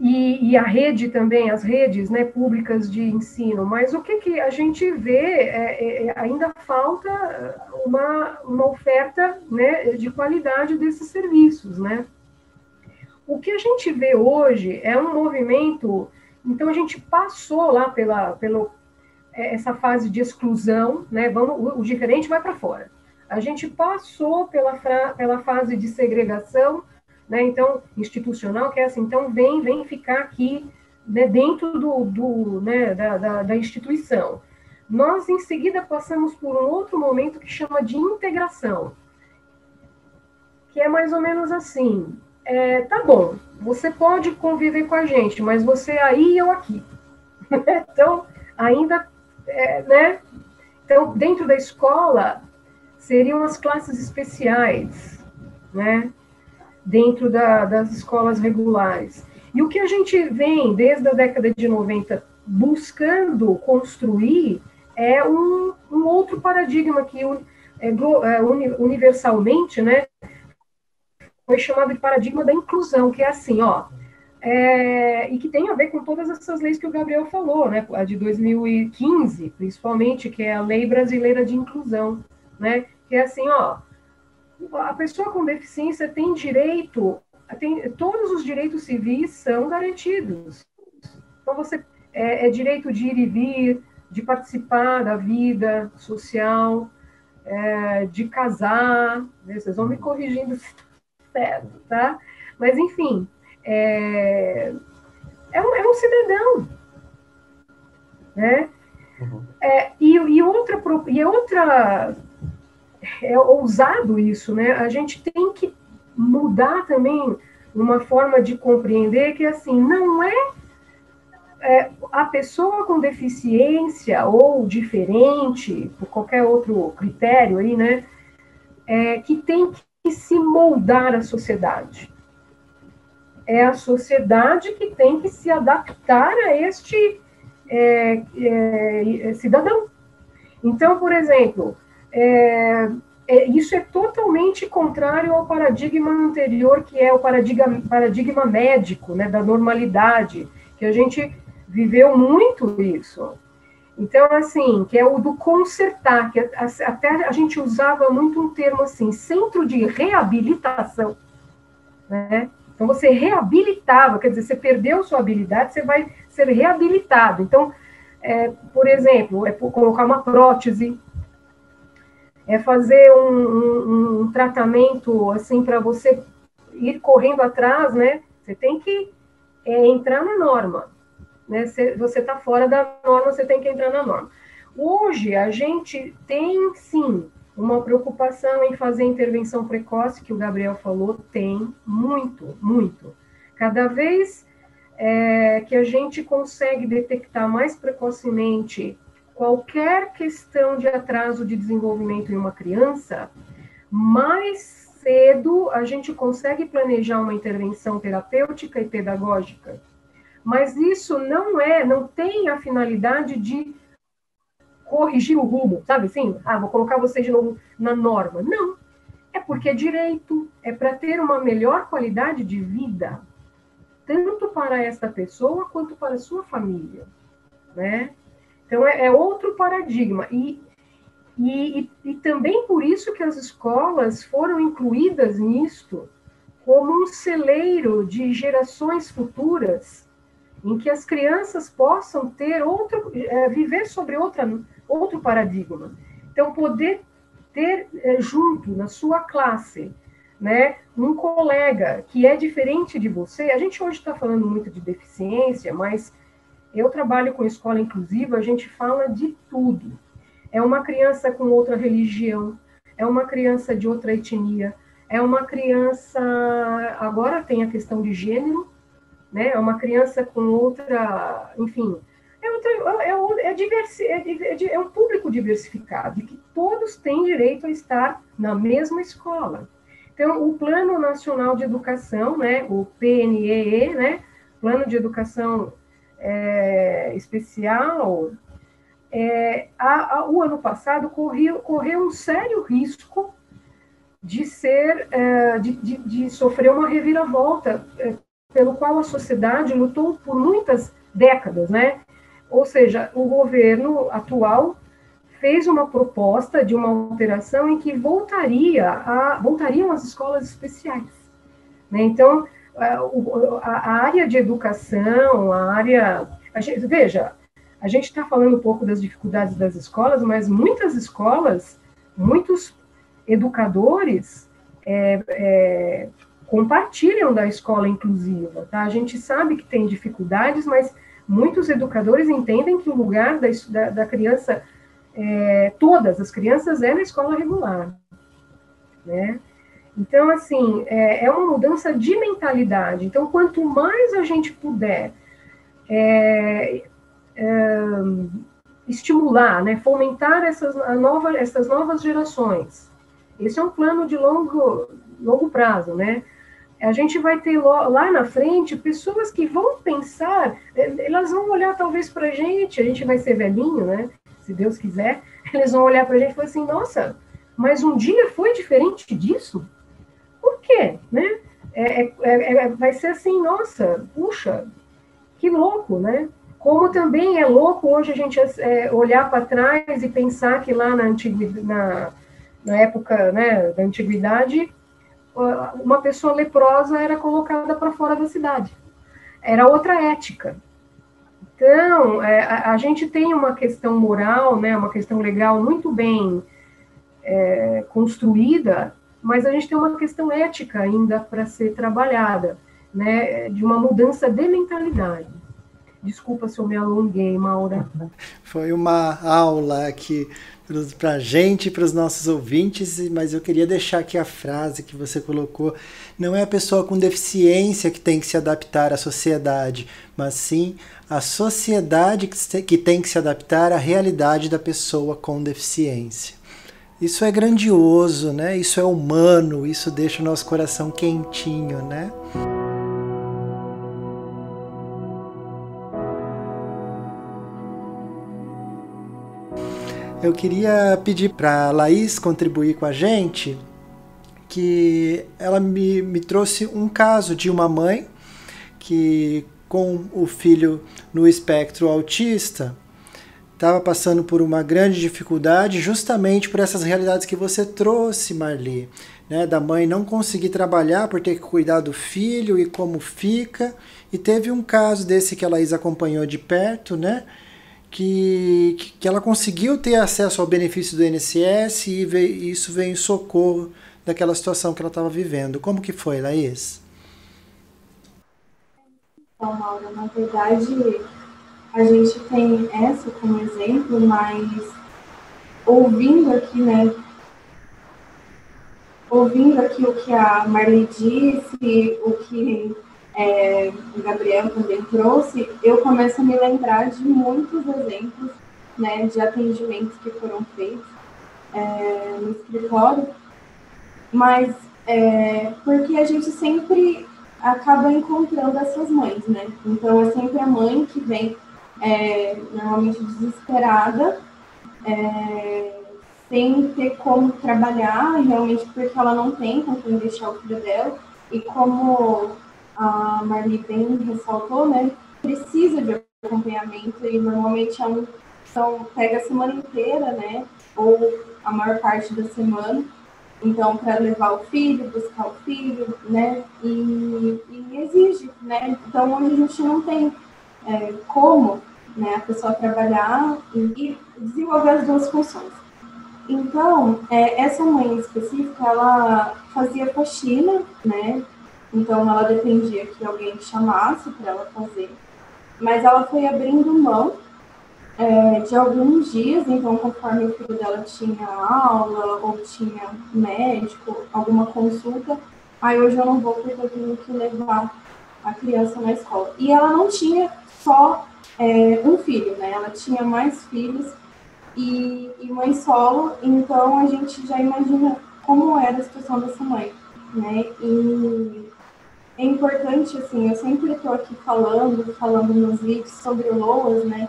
E a rede também, as redes, né, públicas de ensino, mas o que a gente vê, ainda falta uma oferta, né, de qualidade desses serviços, né? O que a gente vê hoje é um movimento, então a gente passou lá pela essa fase de exclusão, né? O diferente vai para fora. A gente passou pela fase de segregação, né? Então, institucional, que é assim, então vem ficar aqui, né, dentro né, da instituição. Nós, em seguida, passamos por um outro momento que chama de integração, que é mais ou menos assim, tá bom, você pode conviver com a gente, mas você aí e eu aqui. Então, ainda né? Então, dentro da escola, seriam as classes especiais, né? Dentro das escolas regulares. E o que a gente vem, desde a década de 90, buscando construir é um outro paradigma que universalmente, né, foi chamado de paradigma da inclusão, que é assim, ó, e que tem a ver com todas essas leis que o Gabriel falou, né? A de 2015, principalmente, que é a Lei Brasileira de Inclusão, né? Que é assim, ó, a pessoa com deficiência tem direito, todos os direitos civis são garantidos. Então, você direito de ir e vir, de participar da vida social, de casar, né? Vocês vão me corrigindo se está certo, tá? Mas, enfim, é um cidadão, né? Uhum. É ousado isso, né? A gente tem que mudar também uma forma de compreender que, assim, não é a pessoa com deficiência ou diferente, por qualquer outro critério aí, né? Que tem que se moldar à sociedade. É a sociedade que tem que se adaptar a este cidadão. Então, por exemplo, isso é totalmente contrário ao paradigma anterior, que é o paradigma médico, né, da normalidade, que a gente viveu muito isso. Então, assim, que é o do consertar, que até a gente usava muito um termo assim, centro de reabilitação, né? Então, você reabilitava, quer dizer, você perdeu sua habilidade, você vai ser reabilitado. Então, por exemplo, colocar uma prótese, fazer um tratamento, assim, para você ir correndo atrás, né? Você tem que entrar na norma, né? Você está fora da norma, você tem que entrar na norma. Hoje, a gente tem, sim, uma preocupação em fazer intervenção precoce, que o Gabriel falou, tem muito, muito. Cada vez que a gente consegue detectar mais precocemente qualquer questão de atraso de desenvolvimento em uma criança, mais cedo a gente consegue planejar uma intervenção terapêutica e pedagógica. mas isso não tem a finalidade de corrigir o rumo, sabe assim? Vou colocar você de novo na norma. Não, é porque é direito, é para ter uma melhor qualidade de vida, tanto para esta pessoa quanto para a sua família, né? Então, é outro paradigma. E também por isso que as escolas foram incluídas nisto como um celeiro de gerações futuras, em que as crianças possam ter viver sobre outro paradigma. Então, poder ter junto na sua classe, né, um colega que é diferente de você. A gente hoje está falando muito de deficiência, mas eu trabalho com escola inclusiva, a gente fala de tudo. É uma criança com outra religião, é uma criança de outra etnia, é uma criança, agora tem a questão de gênero, né? É uma criança com outra, enfim, é um público diversificado, e que todos têm direito a estar na mesma escola. Então, o Plano Nacional de Educação, né, o PNEE, né, Plano de Educação Especial, o ano passado correu um sério risco de sofrer uma reviravolta, pelo qual a sociedade lutou por muitas décadas, né? Ou seja, o governo atual fez uma proposta de uma alteração em que voltariam as escolas especiais, né? Então, a área de educação, veja, a gente está falando um pouco das dificuldades das escolas, mas muitas escolas, muitos educadores compartilham da escola inclusiva, tá? A gente sabe que tem dificuldades, mas muitos educadores entendem que o lugar da criança, todas as crianças, é na escola regular, né? Então, assim, é uma mudança de mentalidade. Então, quanto mais a gente puder estimular, né, fomentar essas novas gerações, esse é um plano de longo prazo, né? A gente vai ter lá na frente pessoas que vão pensar, elas vão olhar talvez para a gente vai ser velhinho, né? Se Deus quiser, eles vão olhar para a gente e falar assim, nossa, mas um dia foi diferente disso? Por quê? Né? Vai ser assim, nossa, puxa, que louco, né? Como também é louco hoje a gente olhar para trás e pensar que lá na época, né, da antiguidade, uma pessoa leprosa era colocada para fora da cidade. Era outra ética. Então, a gente tem uma questão moral, né, uma questão legal muito bem construída, mas a gente tem uma questão ética ainda para ser trabalhada, né, de uma mudança de mentalidade. Desculpa se eu me alonguei, Maura. Foi uma aula aqui para a gente, para os nossos ouvintes, mas eu queria deixar aqui a frase que você colocou. Não é a pessoa com deficiência que tem que se adaptar à sociedade, mas sim a sociedade que tem que se adaptar à realidade da pessoa com deficiência. Isso é grandioso, né? Isso é humano, isso deixa o nosso coração quentinho, né? Eu queria pedir para a Laís contribuir com a gente, que ela me trouxe um caso de uma mãe que, com o filho no espectro autista, estava passando por uma grande dificuldade justamente por essas realidades que você trouxe, Marli, né? Da mãe não conseguir trabalhar por ter que cuidar do filho e como fica. E teve um caso desse que a Laís acompanhou de perto, né? Que ela conseguiu ter acesso ao benefício do INSS e isso veio em socorro daquela situação que ela estava vivendo. Como que foi, Laís? Então, Maura, na verdade, a gente tem essa como exemplo, mas ouvindo aqui, né? Ouvindo aqui o que a Marli disse, o que o Gabriel também trouxe, eu começo a me lembrar de muitos exemplos, né, de atendimentos que foram feitos no escritório, mas porque a gente sempre acaba encontrando essas mães, né? Então, é sempre a mãe que vem, normalmente desesperada, sem ter como trabalhar, realmente porque ela não tem com quem deixar o filho dela, e como a Marli bem ressaltou, né, precisa de acompanhamento, e normalmente então pega a semana inteira, né, ou a maior parte da semana, então para levar o filho, buscar o filho, né, e exige, né, então a gente não tem como, né, a pessoa trabalhar e desenvolver as duas funções. Então, essa mãe específica, ela fazia faxina, né? Então, ela dependia que alguém chamasse para ela fazer. Mas ela foi abrindo mão de alguns dias, então, conforme o filho dela tinha aula ou tinha médico, alguma consulta, aí hoje eu não vou porque eu tenho que levar a criança na escola. E ela não tinha só um filho, né? Ela tinha mais filhos e mãe solo, então a gente já imagina como era a situação dessa mãe, né? E é importante, assim, eu sempre estou aqui falando nos vídeos sobre o LOAS, né?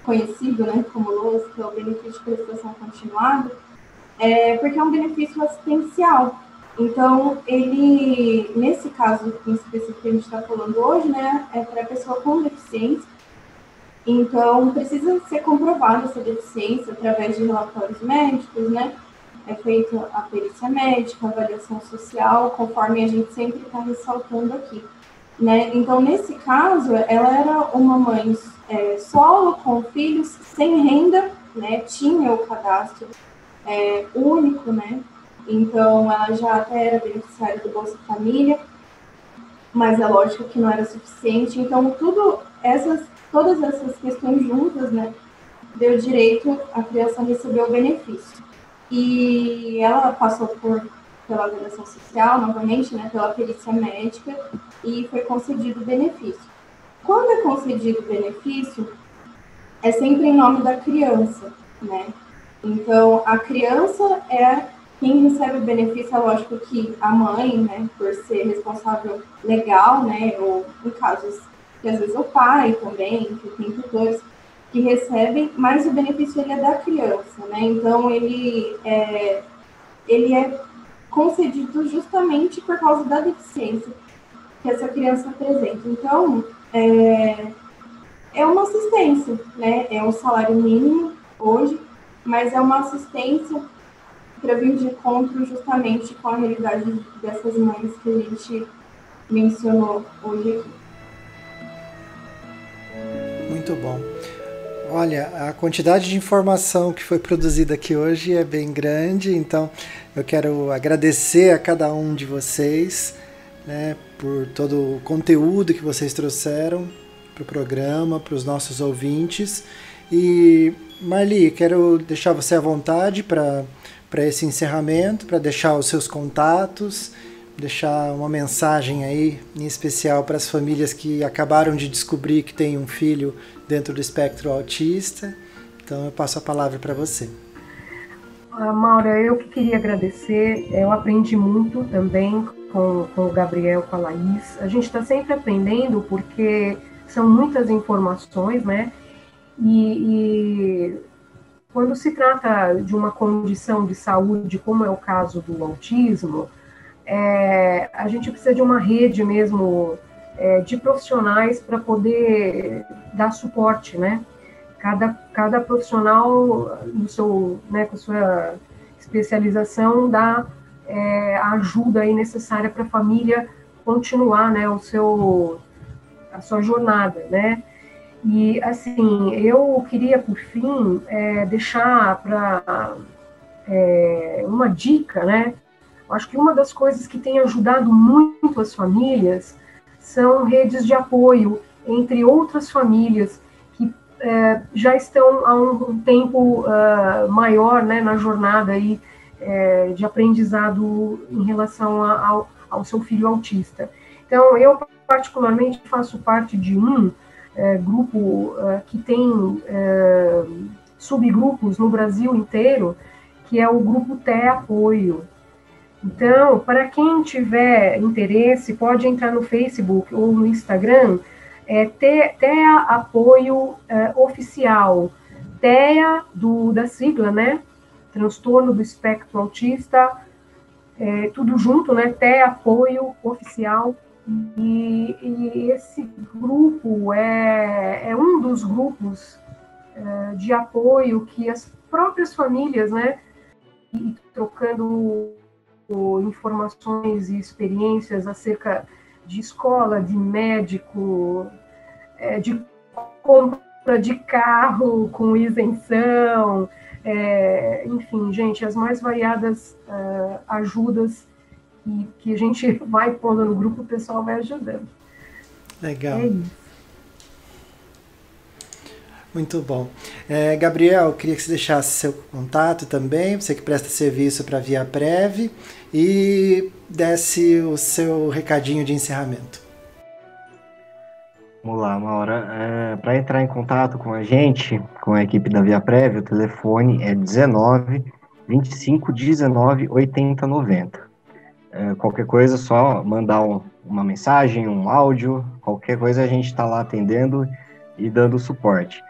Conhecido, né, como LOAS, que é o benefício de prestação continuada, porque é um benefício assistencial. Então, ele, nesse caso em específico que a gente está falando hoje, né, é para a pessoa com deficiência. Então, precisa ser comprovada essa deficiência através de relatórios médicos, né? É feita a perícia médica, a avaliação social, conforme a gente sempre está ressaltando aqui, né? Então, nesse caso, ela era uma mãe solo, com filhos, sem renda, né? Tinha o cadastro único, né? Então, ela já até era beneficiária do Bolsa Família, mas é lógico que não era suficiente. Então, todas essas questões juntas, né, deu direito a criança a receber o benefício. E ela passou pela avaliação social, novamente, né, pela perícia médica, e foi concedido o benefício. Quando é concedido o benefício, é sempre em nome da criança, né? Então, a criança é quem recebe o benefício. É lógico que a mãe, né, por ser responsável legal, né, ou em casos que às vezes o pai também, que tem tutores que recebem, mas o benefício ele é da criança, né? Então ele é concedido justamente por causa da deficiência que essa criança apresenta. Então é uma assistência, né? É um salário mínimo hoje, mas é uma assistência para vir de encontro justamente com a realidade dessas mães que a gente mencionou hoje aqui. Muito bom. Olha, a quantidade de informação que foi produzida aqui hoje é bem grande, então eu quero agradecer a cada um de vocês, né, por todo o conteúdo que vocês trouxeram para o programa, para os nossos ouvintes. E, Marli, quero deixar você à vontade para esse encerramento, para deixar os seus contatos, deixar uma mensagem aí em especial para as famílias que acabaram de descobrir que tem um filho dentro do espectro autista. Então eu passo a palavra para você. Maura, eu que queria agradecer, eu aprendi muito também com o Gabriel, com a Laís. A gente está sempre aprendendo porque são muitas informações, né? E quando se trata de uma condição de saúde, como é o caso do autismo, a gente precisa de uma rede mesmo de profissionais para poder dar suporte, né? Cada profissional no seu, né, com a sua especialização dá a ajuda aí necessária para a família continuar, né, a sua jornada, né? E assim, eu queria por fim deixar para uma dica, né? Acho que uma das coisas que tem ajudado muito as famílias são redes de apoio entre outras famílias que já estão há um tempo maior, né, na jornada aí, de aprendizado em relação ao seu filho autista. Então, eu particularmente faço parte de um grupo que tem subgrupos no Brasil inteiro, que é o grupo TE Apoio. Então, para quem tiver interesse, pode entrar no Facebook ou no Instagram, TEA Apoio Oficial, TEA da sigla, né? Transtorno do Espectro Autista, tudo junto, né? TEA Apoio Oficial. E esse grupo é um dos grupos de apoio que as próprias famílias, né? E trocando informações e experiências acerca de escola, de médico, de compra de carro com isenção, enfim, gente, as mais variadas ajudas que a gente vai pondo no grupo, o pessoal vai ajudando. Legal. É isso. Muito bom. Gabriel, queria que você deixasse seu contato também, você que presta serviço para a ViaPrev, e desse o seu recadinho de encerramento. Vamos lá, Maura. Para entrar em contato com a gente, com a equipe da ViaPrev, o telefone é 19 25 19 80 90. Qualquer coisa, só mandar uma mensagem, um áudio, qualquer coisa a gente está lá atendendo e dando suporte.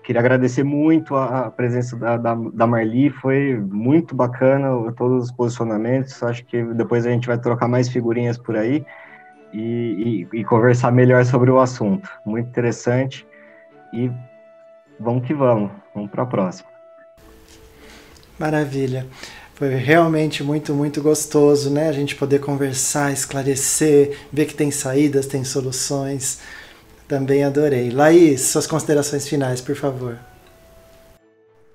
Queria agradecer muito a presença da Marli, foi muito bacana todos os posicionamentos, acho que depois a gente vai trocar mais figurinhas por aí e conversar melhor sobre o assunto. Muito interessante e vamos que vamos para a próxima. Maravilha. Foi realmente muito, muito gostoso, né? A gente poder conversar, esclarecer, ver que tem saídas, tem soluções. Também adorei. Laís, suas considerações finais, por favor.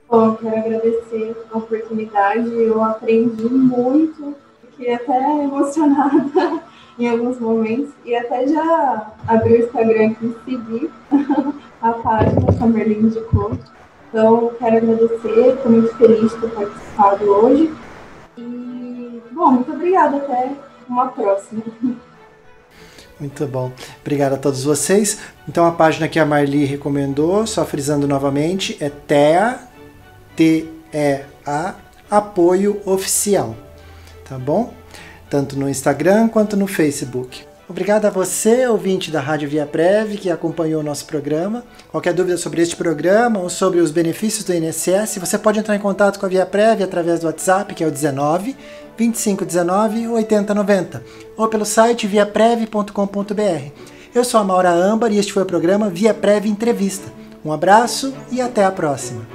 Bom, quero agradecer a oportunidade. Eu aprendi muito, fiquei até emocionada em alguns momentos. E até já abri o Instagram e segui a página que a Marli indicou. Então, quero agradecer, estou muito feliz de ter participado hoje. E, bom, muito obrigada, até uma próxima. Muito bom. Obrigado a todos vocês. Então, a página que a Marli recomendou, só frisando novamente, é TEA, T-E-A, Apoio Oficial. Tá bom? Tanto no Instagram quanto no Facebook. Obrigado a você, ouvinte da Rádio ViaPrev, que acompanhou o nosso programa. Qualquer dúvida sobre este programa ou sobre os benefícios do INSS, você pode entrar em contato com a ViaPrev através do WhatsApp, que é o 19 25 19 80 90, ou pelo site viaprev.com.br. Eu sou a Maura Âmbar e este foi o programa ViaPrev Entrevista. Um abraço e até a próxima.